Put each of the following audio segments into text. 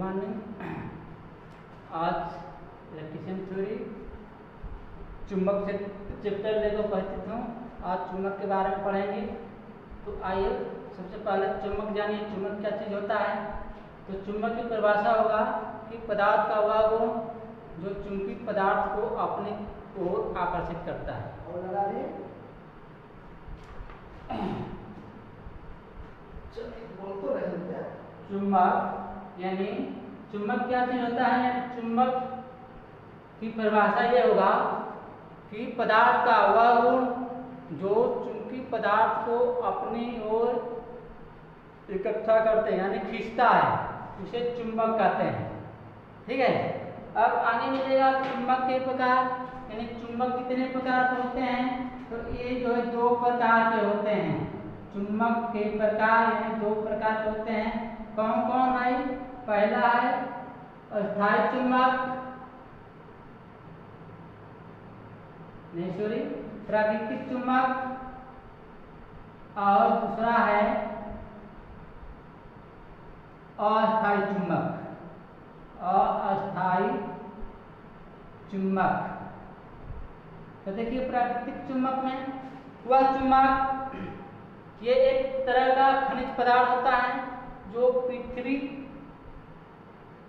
Morning. आज electrician theory चुंबक से चैप्टर लेकर उपस्थित हूँ। आज चुंबक के बारे में पढ़ेंगे। तो आइए सबसे पहले चुंबक जानिए, चुंबक क्या चीज़ होता है। तो चुंबक की परिभाषा होगा कि पदार्थ का वह गुण जो चुंबकीय पदार्थ को अपनी ओर आकर्षित करता है। और लगा दिए बोल तो रहे चुंबक यानी चुंबक क्या चीज होता है। यानी चुंबक की परिभाषा ये होगा कि पदार्थ का वह गुण जो चुंबकीय पदार्थ को अपनी ओर इकट्ठा करते हैं यानी खींचता है, उसे चुंबक कहते हैं। ठीक है। अब आगे मिलेगा चुंबक के प्रकार, यानी चुंबक कितने प्रकार के होते हैं। तो ये जो है दो प्रकार के होते हैं। चुंबक के प्रकार यानी दो प्रकार के होते हैं। कौन कौन है। पहला है अस्थायी चुंबक, नहीं सॉरी प्राकृतिक चुंबक, और दूसरा है अस्थायी चुंबक। अस्थायी चुंबक तो देखिए प्राकृतिक चुंबक में वह चुंबक ये एक तरह का खनिज पदार्थ होता है जो पृथ्वी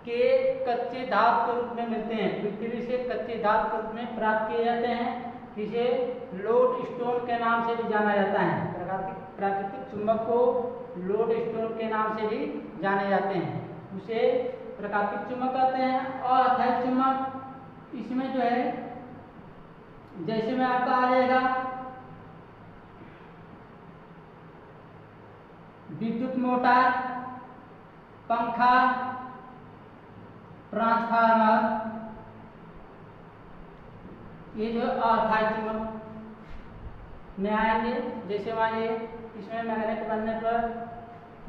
के कच्चे धातु के रूप में मिलते हैं। पृथ्वी से कच्चे धातु के रूप में प्राप्त किए जाते हैं, जिसे लोड स्टोन के नाम से भी जाना जाता है। प्राकृतिक चुंबक को लोड स्टोन के नाम से भी जाने जाते हैं, उसे प्राकृतिक चुंबक कहते हैं। और अस्थायी चुंबक इसमें जो है जैसे में आपका आ जाएगा विद्युत मोटर, पंखा, ट्रांसफार्मर, ये जो अस्थायी चुंबक में आएंगे। जैसे मानिए इसमें मैग्नेट बनने पर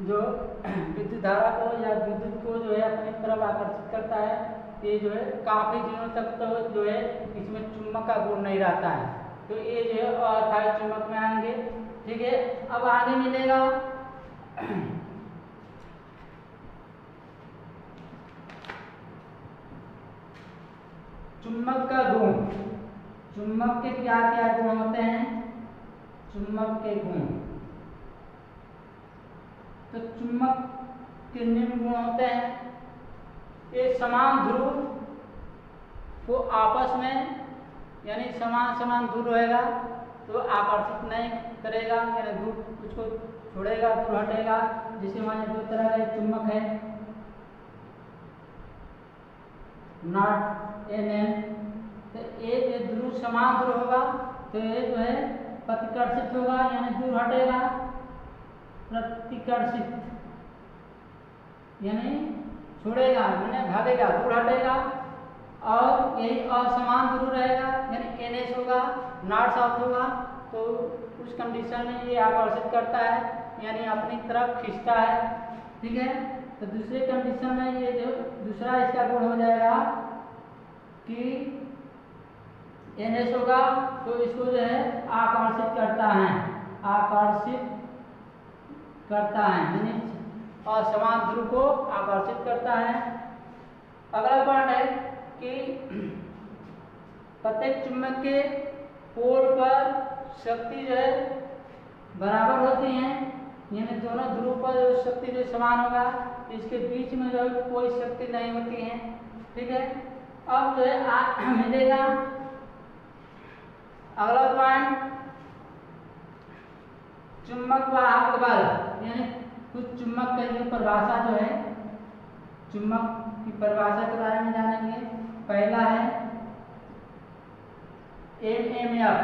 जो विद्युत धारा को या विद्युत को जो है अपनी तरफ आकर्षित करता है, ये जो है काफी दिनों तक तो जो है इसमें चुंबक का गुण नहीं रहता है। तो ये जो है अस्थायी चुंबक में आएंगे। ठीक है। अब आगे मिलेगा चुंबक का गुण। चुंबक के क्या क्या गुण होते हैं। चुंबक के गुण तो चुंबक के निम्न गुण होते हैं। ये समान ध्रुव को आपस में यानी समान दूर रहेगा तो आकर्षित नहीं करेगा, यानी दूर उसको छोड़ेगा, दूर हटेगा। जिसे माने दो तरह का चुंबक है, नॉट एन। तो ये ध्रुव समान दूर होगा तो ये जो है प्रतिकर्षित होगा यानी दूर हटेगा, प्रतिकर्षित यानी छोड़ेगा यानी भागेगा, दूर हटेगा। और यही असमान दूर रहेगा यानी NS होगा, नॉर्थ साउथ होगा। तो उस कंडीशन में ये आकर्षित करता है यानी अपनी तरफ खींचता है। ठीक है। तो दूसरे कंडीशन में ये जो दूसरा इसका गुण हो जाएगा कि NS होगा तो इसको जो है आकर्षित करता है, आकर्षित करता है यानी असमान ध्रुव को आकर्षित करता है। अगला पॉइंट है कि प्रत्येक चुंबक के पोल पर शक्ति जो है बराबर होती है, यानी दोनों ध्रुव पर जो शक्ति जो समान होगा, इसके बीच में जो है कोई शक्ति नहीं होती है। ठीक है। अब जो है मिलेगा अगला पॉइंट चुंबक वाहक बल, यानी कुछ चुंबक की परिभाषा जो है, चुंबक की परिभाषा के बारे में जानेंगे। पहला है MMF।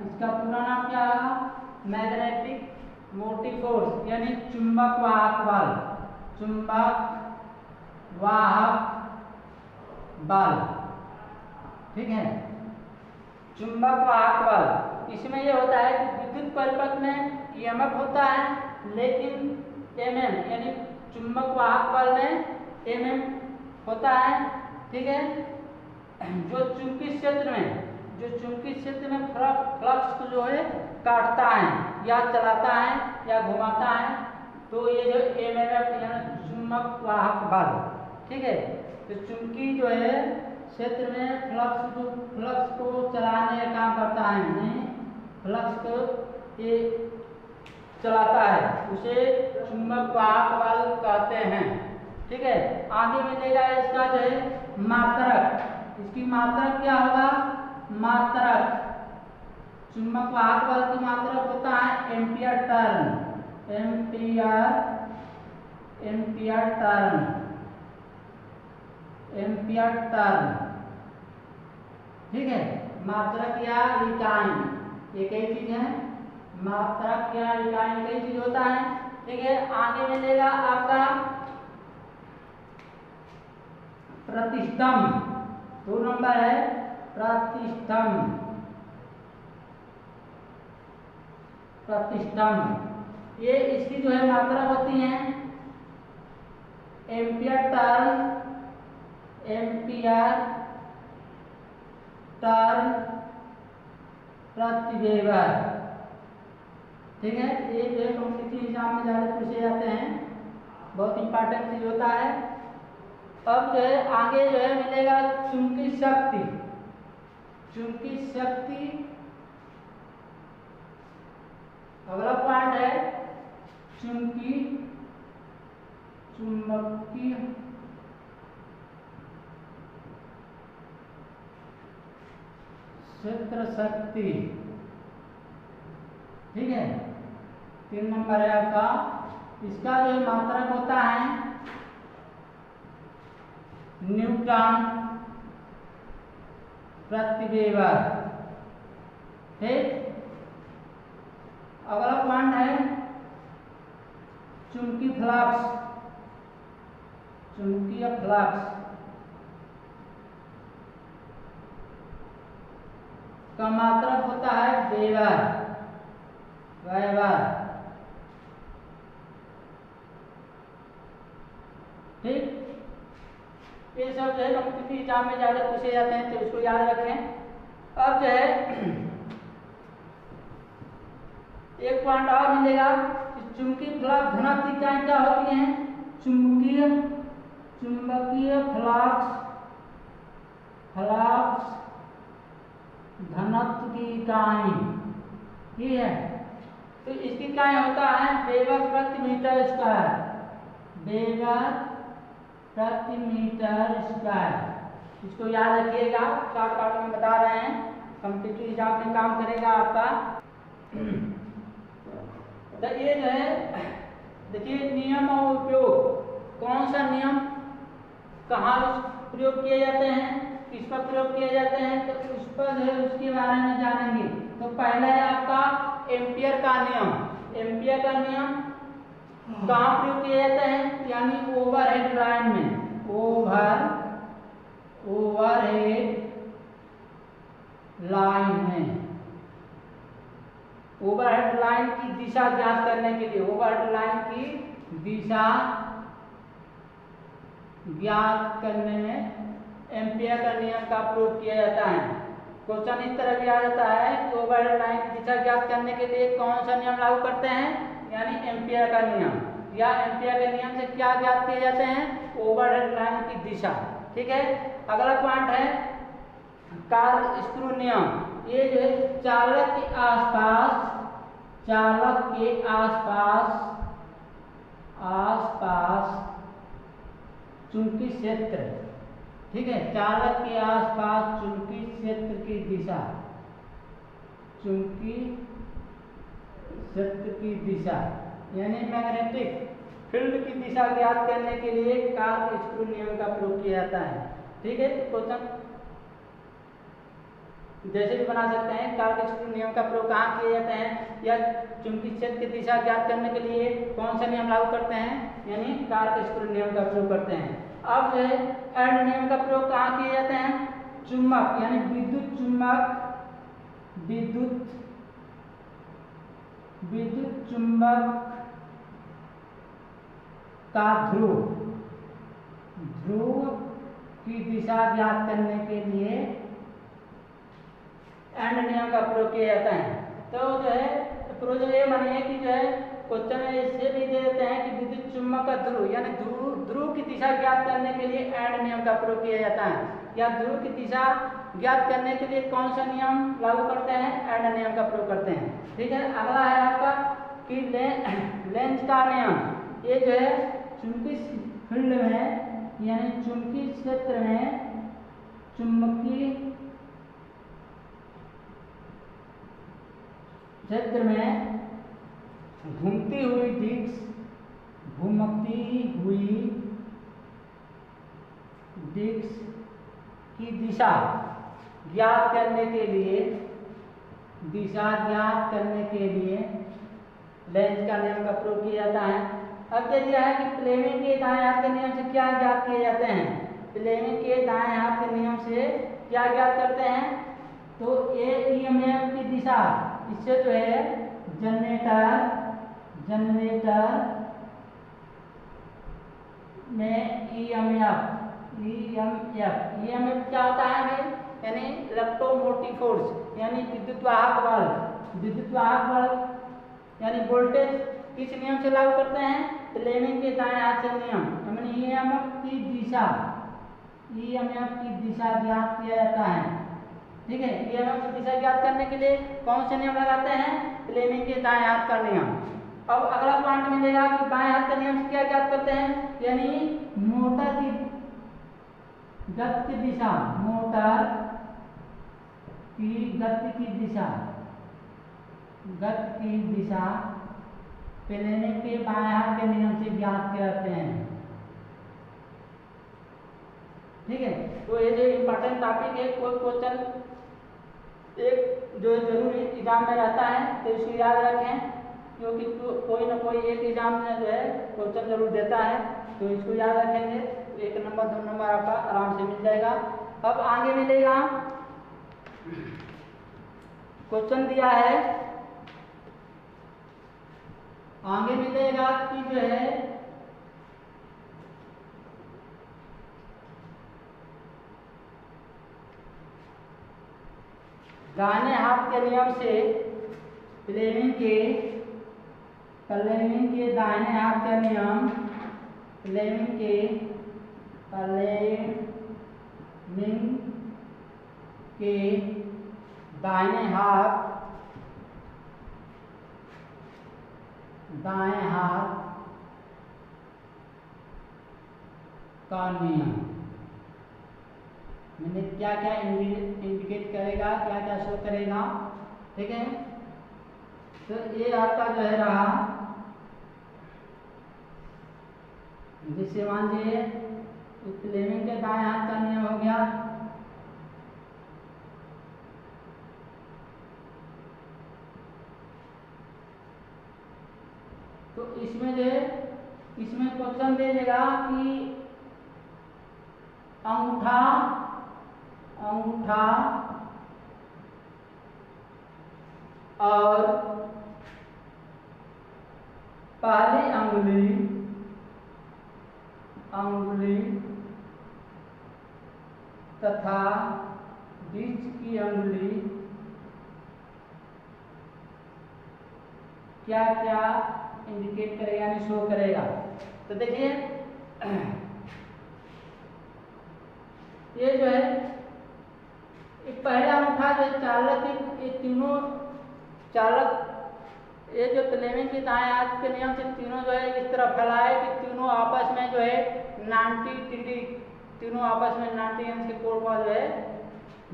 इसका पूरा नाम क्या है। मैग्नेटिक मोटिव फोर्स यानी चुंबक वाहक बल, चुंबक वाहक बल। ठीक है। चुंबक वाहक बल इसमें यह होता है कि विद्युत परिपथ में EMF होता है, लेकिन MM यानी चुंबक वाहक बल में MM होता है। ठीक है। जो चुंबकीय क्षेत्र में फ्लक्स को जो है काटता है या चलाता है या घुमाता है, तो ये जो MMF यानी चुंबक वाहक बल। ठीक है, तो चुंबकीय जो है क्षेत्र में फ्लक्स को चलाने का काम करता है, नहीं फ्लक्स को ये चलाता है, उसे चुंबक वाहक बल कहते हैं। ठीक है, आगे मिलेगा इसका जो है मात्रक। इसकी मात्रक क्या होगा? मात्रक चुंबक वाहक बल की मात्रक होता है एम्पियर टर्न। Ampere turn. ठीक है, मात्रक या इकाई एक ही चीज है, मात्रक या इकाई एक ही चीज होता है। ठीक है, आगे मिलेगा आपका प्रतिष्ठम। 2 नंबर है प्रतिष्ठम। ये इसकी जो है मात्रा होती है एम्पियर टर्न प्रति वेबर। ठीक है, ये जो है कॉम्पिटिटिव एग्जाम में ज़्यादा पूछे जाते हैं, बहुत इंपॉर्टेंट चीज होता है। अब जो है आगे जो है मिलेगा चुंबकीय शक्ति। अगला पॉइंट है चुंबकीय क्षेत्र शक्ति। ठीक है, 3 नंबर है आपका। इसका जो मात्रक होता है न्यूटन प्रति वेबर। ठीक, अगला पॉइंट है चुंबकीय फ्लक्स। का मात्रक होता है वेबर। ठीक, ये सब जो है कॉम्पिटिटिव एग्जाम में ज्यादा पूछे जाते हैं, तो इसको याद रखें। अब जो है एक पॉइंट और मिलेगा कि चुंबकीय फ्लक्स घनत्व इकाई क्या होती है? चुंबकीय फ्लक्स घनत्व की इकाई। ठीक है, तो इसकी इकाई होता है वेबर प्रति मीटर स्क्वायर। इसको याद रखिएगा, शॉर्टकट में बता रहे हैं, कॉम्पिटिटिव एग्जाम में काम करेगा आपका। तो ये जो है देखिए नियम और उपयोग, कौन सा नियम कहाँ प्रयोग किए जाते हैं, किस पर प्रयोग किए जाते हैं, तो उस पर जो है उसके बारे में जानेंगे। तो पहला है आपका एम्पियर का नियम। एम्पियर का नियम कहाँ प्रयोग किए जाते हैं? यानी ओवरहेड लाइन में। ओवरहेड लाइन की दिशा ज्ञात करने के लिए, ओवरहेड लाइन की दिशा ज्ञात करने में एम्पियर का नियम का प्रयोग किया जाता है। क्वेश्चन इस तरह भी आ जाता है कि ओवरहेड लाइन की दिशा ज्ञात करने के लिए कौन सा नियम लागू करते हैं? यानी एम्पियर का नियम। या एम्पियर के नियम से क्या ज्ञात किए जाते हैं? ओवरहेड लाइन की दिशा। ठीक है, अगला पॉइंट है कार्ल स्क्रू नियम। ये जो है चालक के आसपास चुंबकीय क्षेत्र। ठीक है, चालक के आसपास चुंबकीय क्षेत्र की दिशा, यानी मैग्नेटिक फील्ड की दिशा ज्ञात करने के लिए कार्ल स्क्रू नियम का प्रयोग किया जाता है। ठीक है, तो क्वेश्चन जैसे भी बना सकते हैं, कार्ल स्क्रू नियम का प्रयोग कहाँ किए जाते हैं, या चुंबकीय क्षेत्र की दिशा ज्ञात करने के लिए कौन सा नियम लागू करते हैं, यानी कार्ल स्क्रू नियम का प्रयोग करते हैं। अब जो है एंड नियम का प्रयोग कहाँ किए जाते हैं? चुंबक यानी विद्युत चुंबक का ध्रुव की दिशा ज्ञात करने के लिए एंड नियम का प्रयोग किया जाता है। तो जो है प्रोजेक्ट ये मानिए कि जो है क्वेश्चन इससे भी दे देते हैं कि विद्युत चुंबक का ध्रुव यानी ध्रुव की दिशा ज्ञात करने के लिए एंड नियम का प्रयोग किया जाता है। या ध्रुव की दिशा ज्ञात करने के लिए कौन सा नियम लागू करते हैं? एंड नियम का प्रयोग करते हैं। ठीक है, अगला है आपका कि लेंज का नियम। ये जो है चुंबकीय फील्ड में यानी चुंबकीय क्षेत्र में चुंबकीय क्षेत्र में घूमती हुई डिस्क की दिशा ज्ञात करने के लिए लेंज का नियम का प्रयोग किया जाता है। अब क्या दिया है कि फ्लेमिंग के दाएं हाथ के नियम से क्या ज्ञात किए जाते हैं? फ्लेमिंग के दाएं हाथ के नियम से क्या ज्ञात करते हैं? तो ये ईएमएफ की दिशा, इससे जो है जनरेटर में ईएमएफ क्या होता है भाई? यानी इलेक्ट्रोमोटिव फोर्स यानी विद्युतवाहक बल यानी वोल्टेज किस नियम से लागू करते हैं? फ्लेमिंग के दाएं हाथ से नियम यानी ईएमएफ की दिशा ज्ञात किया जाता है। ठीक है, ईएमएफ की दिशा ज्ञात करने के लिए कौन से नियम लगाते हैं? फ्लेमिंग के दाएं हाथ का नियम। अब अगला पॉइंट मिलेगा कि बाएं हाथ का नियम से क्या ज्ञात करते हैं? यानी मोटर की गति की दिशा, फ्लेमिंग के बाएं हाथ के नियम से ज्ञात करते हैं। ठीक है, तो ये जो इम्पोर्टेंट टॉपिक है, कोई क्वेश्चन एक जो जरूरी एग्जाम में रहता है तो इसको याद रखें, क्योंकि कोई ना कोई एक एग्जाम में जो है क्वेश्चन जरूर देता है, तो इसको याद रखेंगे। 1 नंबर 2 नंबर आपका आराम से मिल जाएगा। अब आगे मिलेगा, क्वेश्चन दिया है, आगे मिलेगा कि जो है दाहिने हाथ के नियम से फ्लेमिंग के दाहिने हाथ का नियम, फ्लेमिंग के दाएं हाथ का नियम मैंने क्या क्या इंडिकेट करेगा, क्या क्या शो करेगा। ठीक है, तो ये आपका जो है रहा, जिससे मान लीजिए फ्लेमिंग के दाएं हाथ का नियम हो गया। तो इसमें जो है क्वेश्चन दे देगा कि अंगूठा और पहली अंगुली तथा बीच की अंगुली क्या क्या इंडिकेट करेगा यानी शो करेगा। तो देखिए ये जो है पहला अंगूठा जो चालक, ये तीनों चालक, ये जो फ्लेमिंग के दाएं हाथ के नियम से तीनों जो है इस तरह फैलाए कि तीनों आपस में जो है 90 डिग्री, तीनों आपस में 90 अंश के कोण पर जो है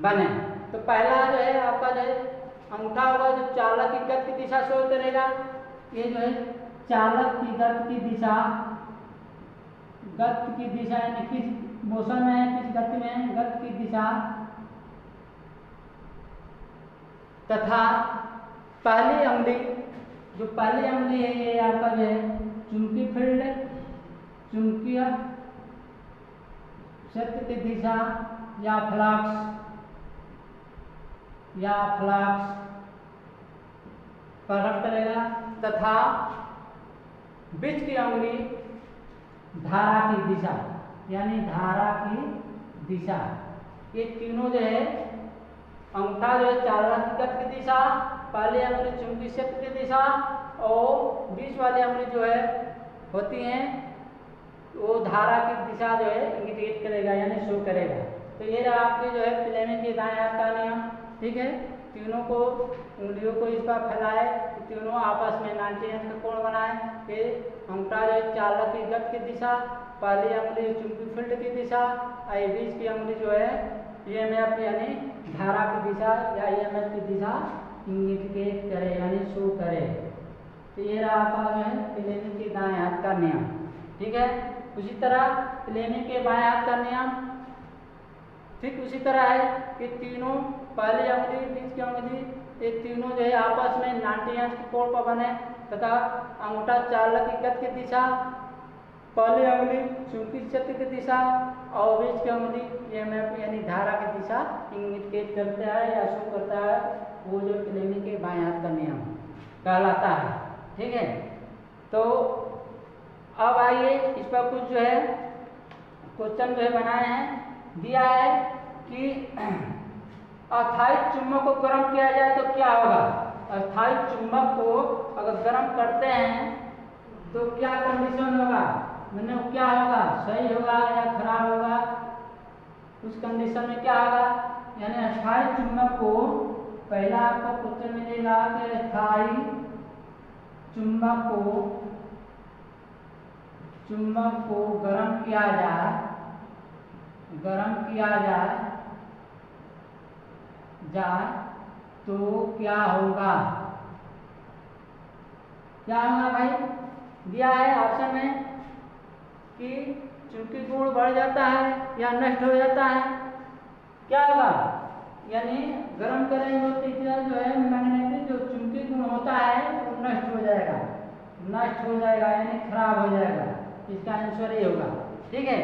बने। तो पहला जो है आपका जो है अंगूठा होगा जो चालक की गति की दिशा शो करेगा। ये जो है चालक की गति की दिशा यानी किस मोशन में है, किस गति में है, गति की दिशा तथा पहली अंगुली, जो पहली अंगुली है ये आपका जो है चुंबकीय फील्ड, चुंबकीय क्षेत्र की दिशा या फ्लक्स प्रकट करेगा तथा बीच की अंगुली धारा की दिशा यानी धारा की दिशा। ये तीनों जो है अंगूठा जो है चालक की गति की दिशा, पहली अंगुली चुंबकीय क्षेत्र की दिशा और बीच वाली अंगुली जो है होती हैं वो धारा की दिशा जो है इंगित करेगा यानी शो करेगा। तो ये रहा आपके जो है फ्लेमिंग के दाएं हाथ का नियम। ठीक है, तीनों को उंगलियों को इस बार फैलाए, तीनों आपस में 90 अंश का कोण बनाए। फिर अंगूठा जो है चालक की गति की दिशा, पहली अंगुली चुंबकीय फील्ड की दिशा, और बीच की अंगुली जो है ईएमएफ यानी धारा की दिशा या ईएमएफ की दिशा इंडिकेट करे यानी शो करे। तो ये रहा आपका जो है फ्लेमिंग के दाएं हाथ का नियम। ठीक है, उसी तरह फ्लेमिंग के बाएं हाथ का नियम ठीक उसी तरह है कि तीनों पहली अंगुली बीच की अंगुली ये तीनों जो है आपस में 90 अंश के कोण पर बने तथा अंगूठा चालक की गति की दिशा, पहली अंगुली चुंबकीय क्षेत्र की दिशा और बीच की अंगुली ईएमएफ यानी धारा की दिशा इंगित करता है या शो करता है। वो जो फ्लेमिंग के बाएं हाथ का नियम कहलाता है। ठीक है, तो अब आइए इस पर कुछ जो है क्वेश्चन जो है बनाए हैं। दिया है कि अस्थायी चुंबक को गर्म किया जाए तो क्या होगा। अस्थायी चुंबक को अगर गर्म करते हैं तो क्या कंडीशन होगा, मतलब क्या होगा, सही होगा या खराब होगा। उस कंडीशन में क्या होगा, यानी अस्थायी चुंबक को पहला आपको क्वेश्चन मिलेगा कि अस्थायी चुंबक को गर्म किया जाए तो क्या होगा। क्या होगा भाई, दिया है ऑप्शन में कि चुंबकीय गुण बढ़ जाता है या नष्ट हो जाता है। क्या होगा, यानी गर्म करेंगे तो जो है मैग्नेटिक जो चुंबकीय गुण होता है वो नष्ट हो जाएगा यानी खराब हो जाएगा। इसका आंसर ये होगा। ठीक है,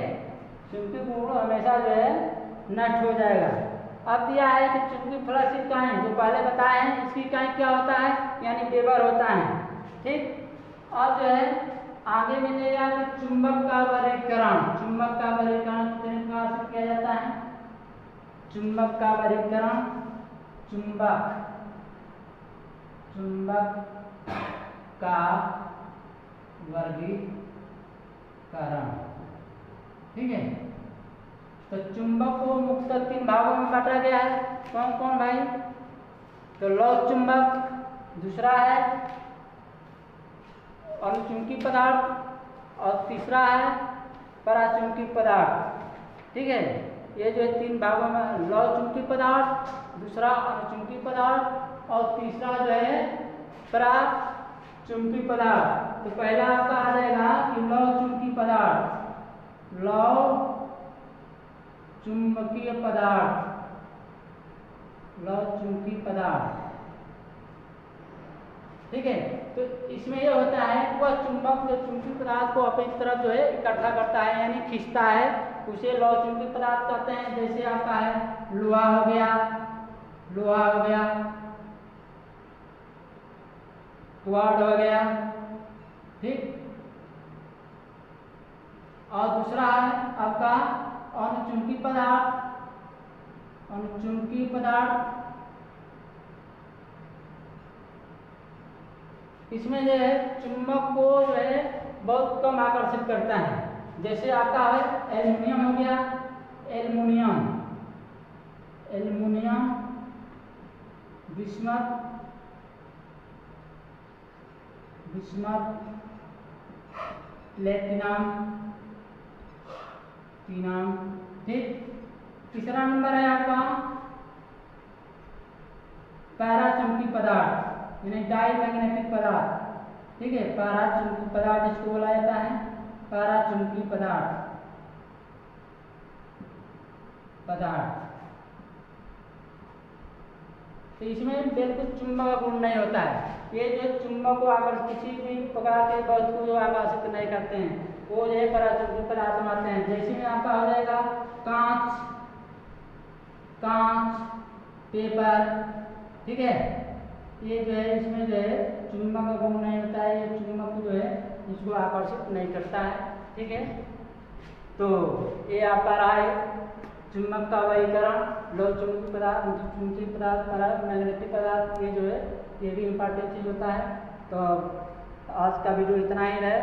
चुंबकीय गुण हमेशा जो है नष्ट हो जाएगा। अब दिया है कि चुंबकीय फ्लक्स की इकाई जो पहले बताए हैं इसकी इकाई क्या होता है, यानी वेबर होता है। ठीक, अब जो है आगे मिलेगा कि चुंबक का वर्गीकरण कितने प्रकार से किया जाता है। चुंबक का वर्गीकरण, चुंबक का वर्गीकरण। ठीक है, तो चुंबक को मुख्यतः 3 भागों में बांटा गया है। कौन कौन भाई, तो लौह चुंबक, दूसरा है अनुचुंबकीय पदार्थ और तीसरा है पराचुंबकीय पदार्थ। ठीक है, ये जो है 3 भागों में लौह चुंबकीय पदार्थ, दूसरा अनुचुंबकीय पदार्थ और तीसरा जो है पराचुंबकीय पदार्थ। तो पहला आपका आ जाएगा कि लौह चुंबकीय पदार्थ, लौह चुंबकीय पदार्थ। ठीक है, तो इसमें यह होता है कि वह चुंबक जो चुंबकीय पदार्थ को अपनी तरफ जो है इकट्ठा करता है यानी खींचता है, उसे लौह चुंबकीय पदार्थ कहते हैं। जैसे आपका है लोहा हो गया, क्वार्ट्ज हो गया। ठीक, और दूसरा है आपका अनुचुंबकीय पदार्थ। इसमें जो है चुंबक को जो है बहुत कम आकर्षित करता है। जैसे आपका है एल्युमिनियम हो गया, एल्युमिनियम, बिस्मथ, प्लेटिनम। ठीक, तीसरा नंबर है आपका पैराचुंबकीय पदार्थ यानी डाईमैग्नेटिक पदार्थ। ठीक है, पैराचुंबकीय पदार्थ इसको बोला जाता है, पैराचुंबकीय पदार्थ। तो इसमें बिल्कुल चुंबक गुण नहीं होता है। ये जो चुंबक को आकर्षित किसी भी प्रकार के वस्तु को जो आकर्षित नहीं करते हैं वो जो है पराचुंबकीय पदार्थ आते हैं। जैसे में आपका हो जाएगा कांच, पेपर। ठीक है, ये जो है इसमें जो है चुंबक का गुण नहीं होता है, ये चुंबक जो है इसको आकर्षित नहीं करता है। ठीक है, तो ये आपका रहा है चुंबक का वर्गीकरण, लौह चुंबकीय पदार्थ, चुंबकीय पदार्थ, मैग्नेटिक पदार्थ। ये जो है ये भी इम्पोर्टेंट चीज होता है। तो आज का वीडियो इतना ही रहे।